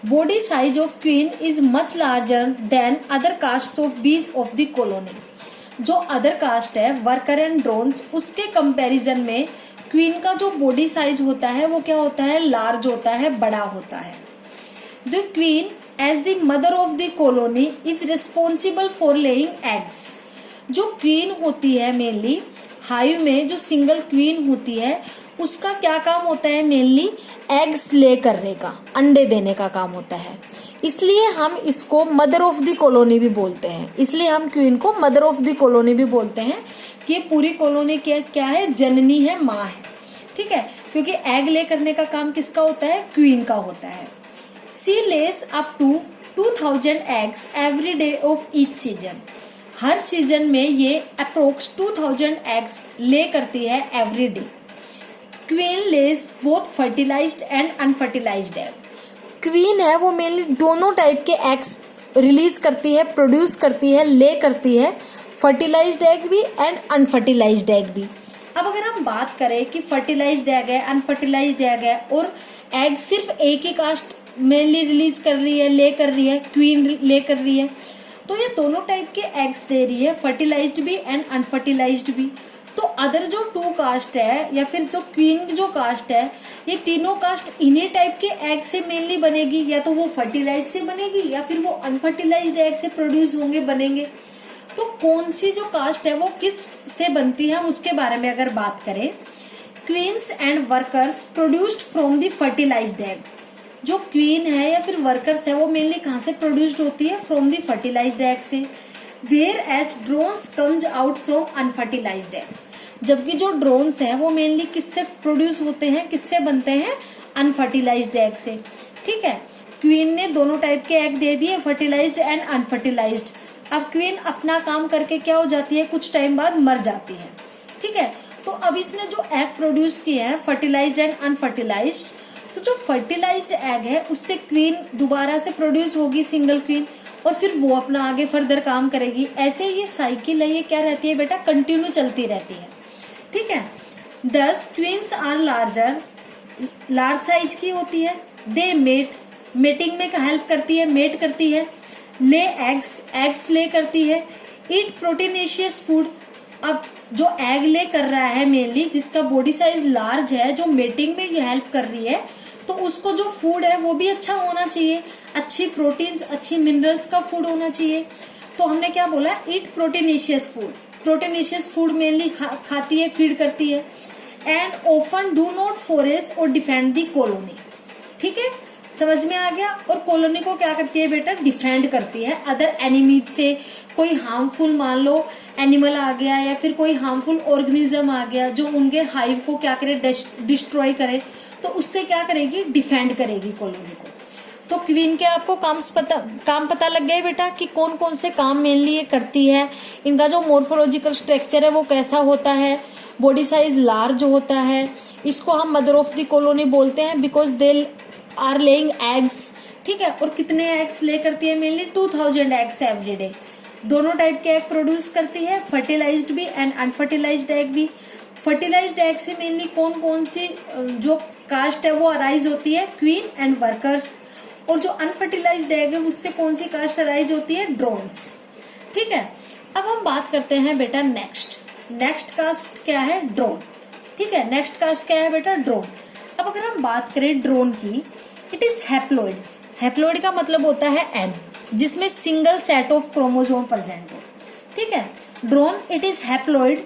Body size of queen is much larger than other caste of बीज ऑफ द कॉलोनी। जो अदर कास्ट है वर्कर एंड ड्रोन्स, उसके कंपैरिजन में क्वीन का जो बॉडी साइज होता है वो क्या होता है, लार्ज होता है, बड़ा होता है। The queen as the mother of the colony is responsible for laying eggs. जो क्वीन होती है मेनली हाइव में, जो सिंगल क्वीन होती है उसका क्या काम होता है, मेनली एग्स ले करने का, अंडे देने का काम होता है, इसलिए हम इसको मदर ऑफ द कॉलोनी भी बोलते हैं। इसलिए हम क्वीन को मदर ऑफ द कॉलोनी भी बोलते हैं कि पूरी कॉलोनी क्या है, जननी है, माँ है, ठीक है, क्योंकि एग ले करने का काम किसका होता है, क्वीन का होता है। She lays up to 2000 eggs every day of each season. हर सीजन में ये अप्रोक्स 2000 एग्स ले करती है every day. Queen lays both fertilized and unfertilised egg. Queen है वो मेनली दोनों टाइप के एग्स रिलीज करती है, प्रोड्यूस करती है, ले करती है, फर्टिलाइज्ड एग भी एंड अनफर्टिलाइज्ड एग भी। अब अगर हम बात करें कि फर्टिलाइज्ड एग है, अनफर्टिलाइज्ड एग है और एग सिर्फ एक ही कास्ट मेनली रिलीज कर रही है, ले कर रही है, क्वीन ले कर रही है, तो ये दोनों टाइप के एग्स दे रही है, फर्टिलाइज्ड भी एंड अनफर्टिलाइज्ड भी। तो अदर जो 2 कास्ट है या फिर जो क्वीन जो कास्ट है, ये तीनों कास्ट इन्हीं टाइप के एग से मेनली बनेगी, या तो वो फर्टिलाइज से बनेगी या फिर वो अनफर्टिलाइज्ड एग से प्रोड्यूस होंगे, बनेंगे। तो कौन सी जो कास्ट है वो किस से बनती है, हम उसके बारे में अगर बात करें, queens and workers produced from the fertilised egg. जो क्वीन है या फिर वर्कर्स है वो मेनली कहाँ से प्रोड्यूस्ड होती है, फ्रॉम द फर्टिलाइज्ड एग से। Where as drones comes out from unfertilised egg. जबकि जो ड्रोन्स है वो मेनली किससे प्रोड्यूस होते हैं, किससे बनते हैं, अनफर्टिलाइज्ड एग से, ठीक है। क्वीन ने दोनों टाइप के एग दे दिए, फर्टिलाइज्ड एंड अनफर्टिलाइज्ड। अब क्वीन अपना काम करके क्या हो जाती है, कुछ टाइम बाद मर जाती है, ठीक है। तो अब इसने जो एग प्रोड्यूस किया है फर्टिलाइज्ड एंड अनफर्टिलाइज्ड, तो जो फर्टिलाइज्ड एग है उससे क्वीन दोबारा से प्रोड्यूस होगी, सिंगल क्वीन, और फिर वो अपना आगे फर्दर काम करेगी। ऐसे ये साइकिल है, ये क्या रहती है बेटा, कंटिन्यू चलती रहती है। ठीक है। 10 queens are larger, large size की होती है। दे मेट, मेटिंग में हेल्प करती है, मेट करती है। ले एग्स, एग्स ले करती है। ईट प्रोटीनेशियस फूड, अब जो एग ले कर रहा है मेनली, जिसका बॉडी साइज लार्ज है, जो मेटिंग में ये हेल्प कर रही है, तो उसको जो फूड है वो भी अच्छा होना चाहिए, अच्छी प्रोटीन्स, अच्छी मिनरल्स का फूड होना चाहिए। तो हमने क्या बोला, eat proteinaceous food, proteinaceous food mainly खाती है, फीड करती है। And often do not forage और डिफेंड दी कॉलोनी। ठीक है, समझ में आ गया। और कॉलोनी को क्या करती है बेटा, डिफेंड करती है अदर एनिमीज से। कोई हार्मफुल मान लो एनिमल आ गया या फिर कोई हार्मफुल ऑर्गेनिज्म आ गया जो उनके हाइव को क्या करे, डिस्ट्रॉय करे, तो उससे क्या करेगी, डिफेंड करेगी कॉलोनी को। तो क्वीन के आपको काम पता लग गए बेटा कि कौन कौन से काम मेनली ये करती है। इनका जो मॉर्फोलॉजिकल स्ट्रक्चर है वो कैसा होता है, बॉडी साइज लार्ज होता है। इसको हम मदर ऑफ द कॉलोनी बोलते हैं because they are laying eggs. ठीक है। और कितने एग्स ले करती है, mainly 2000 eggs every day type के एग प्रोड्यूस करती है, फर्टिलाइज्ड भी एंड अनफर्टिलाइज्ड एग भी। फर्टिलाइज्ड एग से मेनली कौन कौन सी जो कास्ट है वो अराइज होती है, क्वीन एंड वर्कर्स। और जो अनफर्टिलाइज्ड एग है उससे कौन सी कास्ट अराइज होती है, ड्रोन्स। ठीक है। अब हम बात करते हैं बेटा नेक्स्ट कास्ट क्या है, ड्रोन। ठीक है, नेक्स्ट कास्ट क्या है बेटा, ड्रोन। अब अगर हम बात करें ड्रोन की, इट इज हैप्लॉइड। हैप्लॉइड का मतलब होता है एन, जिसमें single set of chromosome present हो। ठीक है। Drone it is haploid,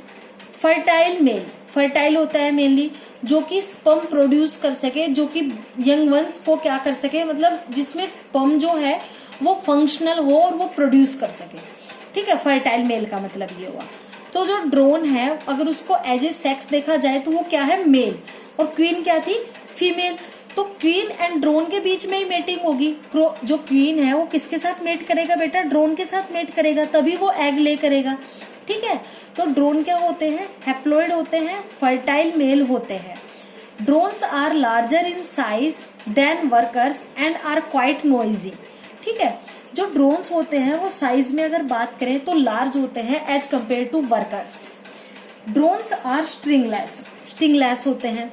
fertile male, fertile होता है मेनली, जो कि स्पर्म प्रोड्यूस कर सके, जो कि यंग वंस को क्या कर सके, मतलब जिसमें स्पर्म जो है वो फंक्शनल हो और वो प्रोड्यूस कर सके। ठीक है, फर्टाइल मेल का मतलब ये हुआ। तो जो ड्रोन है अगर उसको एज ए सेक्स देखा जाए तो वो क्या है, मेल, और क्वीन क्या थी, फीमेल। तो क्वीन एंड ड्रोन के बीच में ही मेटिंग होगी। जो क्वीन है वो किसके साथ मेट करेगा बेटा, ड्रोन के साथ मेट करेगा, तभी वो एग ले करेगा। ठीक है। तो ड्रोन क्या होते हैं, हैप्लॉइड होते हैं, फर्टाइल मेल होते हैं। Drones are larger in size than workers and are quite noisy. ठीक है। जो ड्रोन्स होते हैं वो साइज में अगर बात करें तो लार्ज होते हैं as compare to workers. Drones are stingless होते हैं।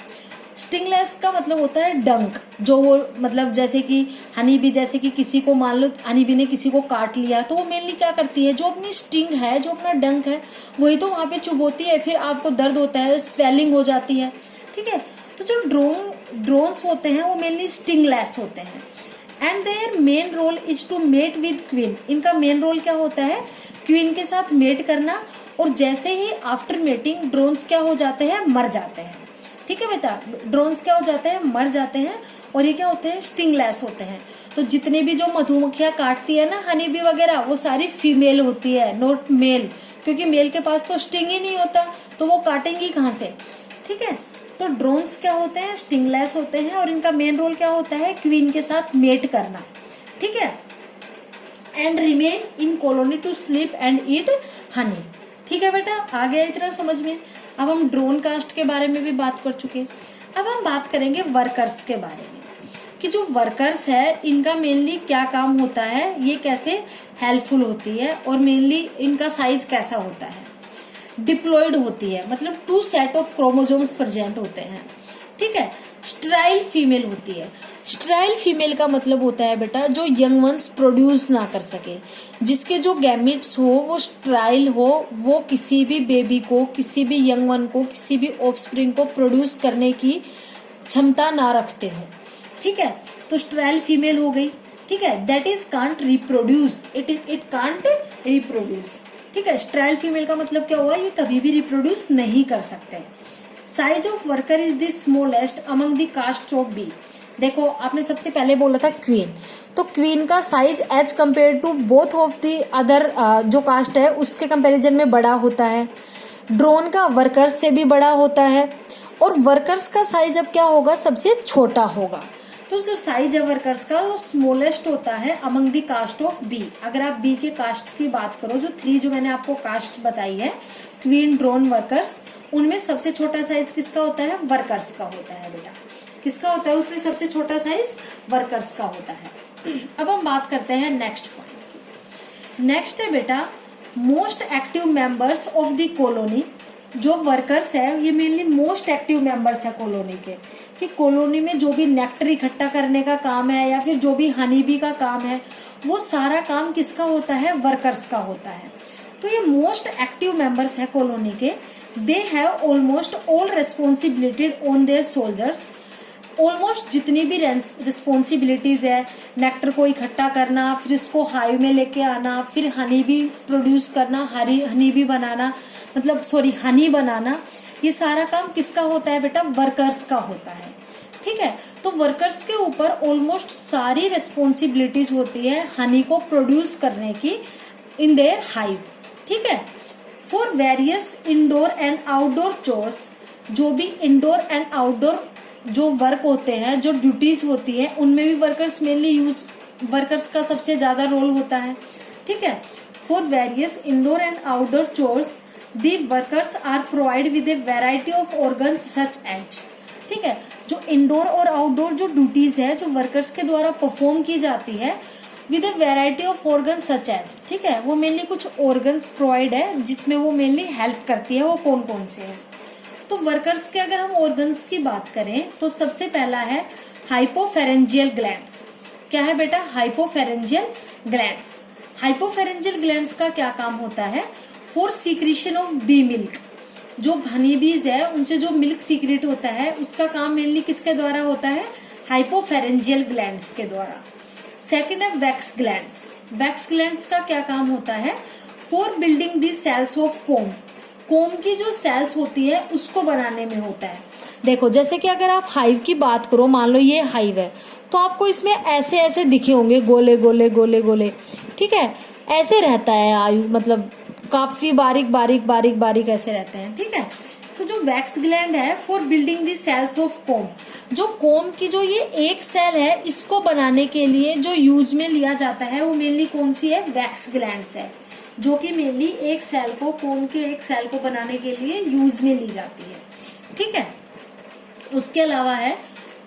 स्टिंगलेस का मतलब होता है डंक, जो वो मतलब जैसे कि हनी बी, जैसे कि किसी को मान लो हनी बी ने किसी को काट लिया तो वो मेनली क्या करती है, जो अपनी स्टिंग है, जो अपना डंक है, वही तो वहां पे चुभोती है, फिर आपको दर्द होता है, स्वेलिंग हो जाती है। ठीक है। तो जो ड्रोन्स होते हैं वो मेनली स्टिंगलेस होते हैं and their main role is to mate with queen. इनका मेन रोल क्या होता है, क्वीन के साथ मेट करना, और जैसे ही आफ्टर मेटिंग ड्रोन्स क्या हो जाते हैं, मर जाते हैं। ठीक है बेटा, ड्रोन्स क्या हो जाते हैं, मर जाते हैं, और ये क्या होते हैं, स्टिंगलेस होते हैं। तो जितने भी जो मधुमक्खियां काटती है ना, हनी बी वगैरह, वो सारी फीमेल होती है, नॉट मेल, क्योंकि मेल के पास तो स्टिंग ही नहीं होता, तो वो काटेंगी कहाँ से। ठीक है। तो ड्रोन्स क्या होते हैं, स्टिंगलेस होते हैं, और इनका मेन रोल क्या होता है, क्वीन के साथ मेट करना। ठीक है। And remain in colony to sleep and eat honey. ठीक है बेटा, आ गया इतना समझ में। अब हम ड्रोन कास्ट के बारे में भी बात कर चुके। अब हम बात करेंगे वर्कर्स के बारे में, कि जो वर्कर्स है इनका मेनली क्या काम होता है, ये कैसे हेल्पफुल होती है, और मेनली इनका साइज कैसा होता है। डिप्लॉयड होती है, मतलब 2 सेट ऑफ क्रोमोसोम्स प्रेजेंट होते हैं। ठीक है। स्टेराइल फीमेल होती है। स्टेराइल फीमेल का मतलब होता है बेटा जो यंग वंस प्रोड्यूस ना कर सके, जिसके जो गैमेट्स हो वो स्टेराइल हो, वो किसी भी बेबी को, किसी भी यंग वन को, किसी भी ऑफस्प्रिंग को प्रोड्यूस करने की क्षमता ना रखते हो। ठीक है। तो स्टेराइल फीमेल हो गई। ठीक है। That is can't reproduce, it can't reproduce. ठीक है। स्टेराइल फीमेल का मतलब क्या हुआ, ये कभी भी रिप्रोड्यूस नहीं कर सकते। Size of worker is the smallest among the caste of bee. देखो आपने सबसे पहले बोला था क्वीन, तो क्वीन का size as compare to both of the other जो कास्ट है उसके कंपैरिजन में बड़ा होता है। ड्रोन का वर्कर्स से भी बड़ा होता है, और वर्कर्स का साइज अब क्या होगा, सबसे छोटा होगा। तो जो साइज है वर्कर्स का वो स्मॉलेस्ट होता है among the caste of bee. अगर आप बी के कास्ट की बात करो, जो 3 जो मैंने आपको कास्ट बताई है, क्वीन, ड्रोन, वर्कर्स, उनमें सबसे छोटा साइज किसका होता है? वर्कर्स का होता है बेटा। किसका होता है? उसमें सबसे छोटा साइज वर्कर्स का होता है। अब हम बात करते हैं नेक्स्ट पॉइंट की। नेक्स्ट है बेटा most active members of the colony. जो वर्कर्स है ये मेनली मोस्ट एक्टिव मेंबर्स है कॉलोनी के, कि कॉलोनी में जो भी नेक्टर इकट्ठा करने का काम है या फिर जो भी हनी बी का काम है, वो सारा काम किसका होता है? वर्कर्स का होता है। तो ये मोस्ट एक्टिव मेंबर्स है कॉलोनी के। They have almost all responsibility on their soldiers. Almost जितनी भी रिस्पॉन्सिबिलिटीज है, नेक्टर को इकट्ठा करना, फिर उसको हाईव में लेके आना, फिर हनी बी प्रोड्यूस करना, हनी बी बनाना, मतलब हनी बनाना, ये सारा काम किसका होता है बेटा? वर्कर्स का होता है। ठीक है, तो वर्कर्स के ऊपर ऑलमोस्ट सारी रिस्पॉन्सिबिलिटीज होती है हनी को प्रोड्यूस करने की इन देयर हाइव। ठीक है, for various indoor and outdoor chores, जो भी इंडोर एंड आउटडोर जो वर्क होते हैं, जो ड्यूटीज होती है, उनमें भी वर्कर्स का सबसे ज्यादा रोल होता है। ठीक है, for various indoor and outdoor chores the workers are provide with a variety of organs such as. ठीक है, जो इंडोर और आउटडोर जो ड्यूटीज है जो वर्कर्स के द्वारा परफॉर्म की जाती है with a variety of organ such as. ठीक है, वो मेनली कुछ ऑर्गन्स प्रोवाइड है जिसमें वो मेनली हेल्प करती है। वो कौन कौन से हैं? तो वर्कर्स के अगर हम ऑर्गन्स की बात करें तो सबसे पहला है हाइपोफेरेंजियल ग्लैंड्स। क्या है बेटा? हाइपोफेरेंजियल ग्लैंड्स। हाइपोफेरेंजियल ग्लैंड्स का क्या काम होता है? For secretion of bee milk. जो हनी बीज है उनसे जो मिल्क सीक्रेट होता है उसका काम मेनली किसके द्वारा होता है? हाइपोफेरेंजियल ग्लैंड्स के द्वारा। सेकेंड है वैक्स ग्लैंड्स। वैक्स ग्लैंड्स का क्या काम होता है? For building the cells of comb. Comb की जो सेल्स होती है उसको बनाने में होता है। देखो, जैसे कि अगर आप हाइव की बात करो, मान लो ये हाइव है, तो आपको इसमें ऐसे ऐसे दिखे होंगे, गोले गोले गोले गोले। ठीक है, ऐसे रहता है आयु, मतलब काफी बारीक बारीक बारीक बारीक ऐसे रहते हैं। ठीक है, तो जो वैक्स ग्लैंड है for building the cells of comb, जो कोम की जो ये एक सेल है इसको बनाने के लिए जो यूज में लिया जाता है वो मेनली कौन सी है? वैक्स ग्लैंड्स है, जो कि मेनली एक सेल को, कोम के एक सेल को बनाने के लिए यूज में ली जाती है। ठीक है, उसके अलावा है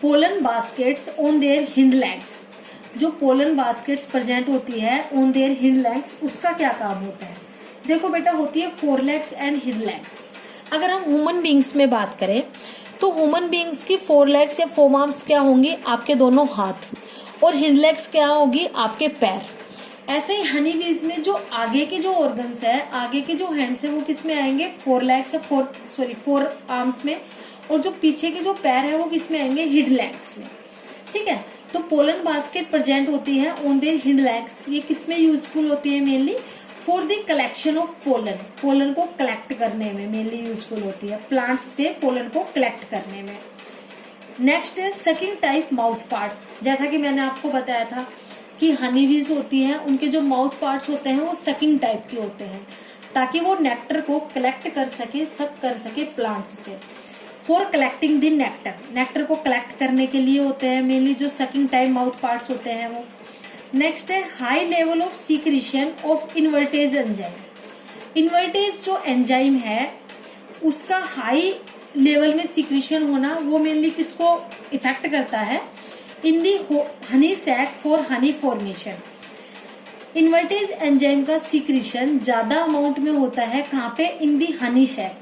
pollen baskets on their hind legs. जो पोलन बास्केट्स प्रेजेंट होती है ऑन देयर हिंड लेग्स, उसका क्या काम होता है? देखो बेटा, होती है four legs and hind legs. अगर हम ह्यूमन बींग्स में बात करें तो ह्यूमन बींग्स की फोर लेग्स या फोर आर्म्स क्या होंगी? आपके दोनों हाथ, और हिंड लेग्स क्या होगी? आपके पैर। ऐसे ही हनी बीज में जो आगे के जो ऑर्गन्स है, आगे के जो हैंड्स है, वो किस में आएंगे? फोर लेग्स या फोर आर्म्स में, और जो पीछे के जो पैर है वो किस में आएंगे? हिंड लेग्स में। ठीक है, तो पोलन बास्केट प्रेजेंट होती है ऑन देयर हिंड लेग्स। ये किस में यूजफुल होती है? Mainly for the collection of pollen. Pollen को कलेक्ट करने में मेनली यूजफुल होती है, प्लांट्स से पोलन को कलेक्ट करने में। नेक्स्ट है सकिंग टाइप माउथ पार्ट्स। जैसा कि मैंने आपको बताया था कि हनी बीज होती है, उनके जो माउथ पार्ट्स होते हैं वो सकिंग टाइप के होते हैं, ताकि वो नेक्टर को कलेक्ट कर सके, सक कर सके प्लांट्स से। For collecting the nectar, nectar को कलेक्ट करने के लिए होते हैं मेनली जो सकिंग टाइप माउथ पार्ट्स होते हैं वो। नेक्स्ट है high level of secretion of invertase enzyme. Invertase जो एंजाइम है उसका हाई लेवल में सीक्रेशन होना, वो मेनली किसको इफेक्ट करता है? In the honey sac for honey formation. Invertase enzyme का सीक्रेशन ज्यादा अमाउंट में होता है कहाँ पे? In the honey sac.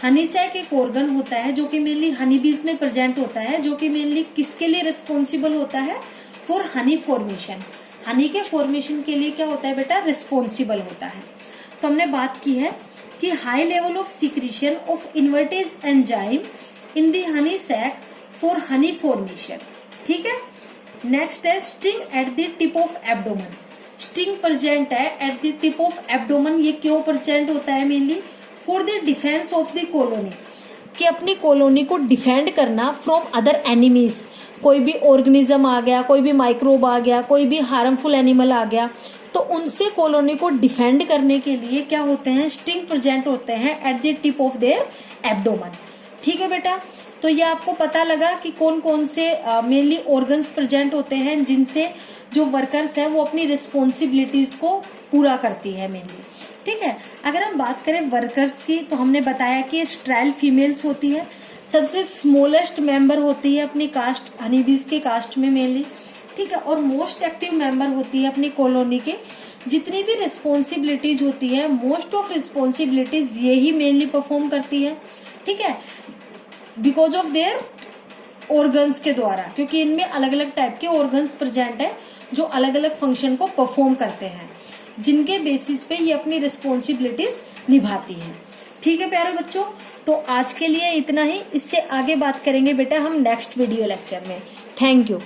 Honey sac एक ऑर्गन होता है जो कि मेनली हनी बीज में प्रेजेंट होता है, जो कि मेनली किसके लिए रिस्पॉन्सिबल होता है? For honey formation. हनी के फॉर्मेशन के लिए क्या होता है बेटा? रिस्पॉन्सिबल होता है। तो हमने बात की है कि high level of secretion of invertase enzyme in the honey sac for honey formation. ठीक है, नेक्स्ट है sting at the tip of abdomen. Sting present है at the tip of abdomen. ये क्यों प्रेजेंट होता है? Mainly for the defence of the colony, कि अपनी कॉलोनी को डिफेंड करना फ्रॉम अदर एनिमीज। कोई भी ऑर्गेनिज्म आ गया, कोई भी माइक्रोब आ गया, कोई भी हार्मफुल एनिमल आ गया, तो उनसे कॉलोनी को डिफेंड करने के लिए क्या होते हैं? स्टिंग प्रेजेंट होते हैं eight the tip of their abdomen. ठीक है बेटा, तो ये आपको पता लगा कि कौन कौन से मेनली ऑर्गन्स प्रेजेंट होते हैं जिनसे जो वर्कर्स है वो अपनी रिस्पॉन्सिबिलिटीज को पूरा करती है मेनली। ठीक है, अगर हम बात करें वर्कर्स की तो हमने बताया कि स्ट्राइल फीमेल्स होती है, सबसे स्मॉलेस्ट मेंबर होती है अपनी कास्ट हनीबीज के कास्ट में मेनली। ठीक है, और मोस्ट एक्टिव मेंबर होती है अपनी कॉलोनी के। जितनी भी रिस्पॉन्सिबिलिटीज होती है मोस्ट ऑफ रिस्पॉन्सिबिलिटीज ये ही मेनली परफॉर्म करती है। ठीक है, बिकॉज ऑफ देयर ऑर्गन्स के द्वारा, क्योंकि इनमें अलग अलग टाइप के ऑर्गन्स प्रेजेंट है जो अलग अलग फंक्शन को परफॉर्म करते हैं, जिनके बेसिस पे ये अपनी रिस्पॉन्सिबिलिटीज निभाती है। ठीक है प्यारे बच्चों, तो आज के लिए इतना ही। इससे आगे बात करेंगे बेटा हम नेक्स्ट वीडियो लेक्चर में। Thank you.